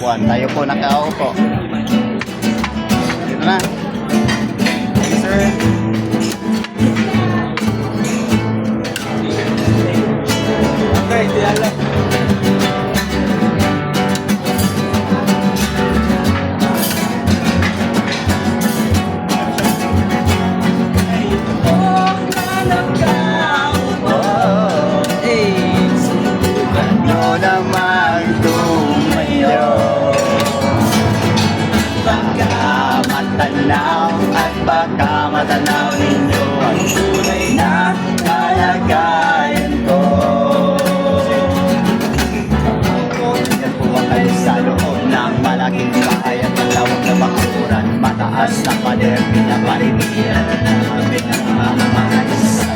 Juan, tayo po nakaupo. Dito na. Yes, sir. Okay, di alam. At baka matanaw ninyo ang tunay na kalagayan ko. Yan po ang kayo sa loob ng malaking bahay at malawak na bakuran, mataas na pader, pinaparinihan ang pinamamahal sa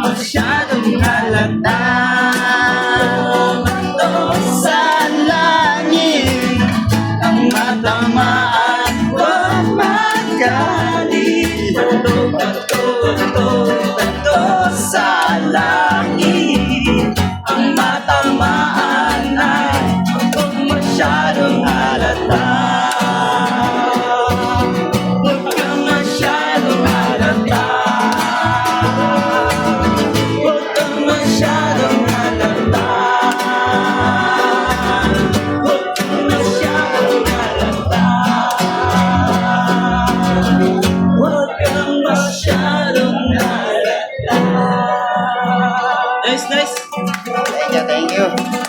masyadong halata. Sa langit ang matamaan huwag magalit. Sa langit ang matamaan ay huwag masyadong halata. Huwag kang masyadong halata. Nice, nice. Thank you, thank you.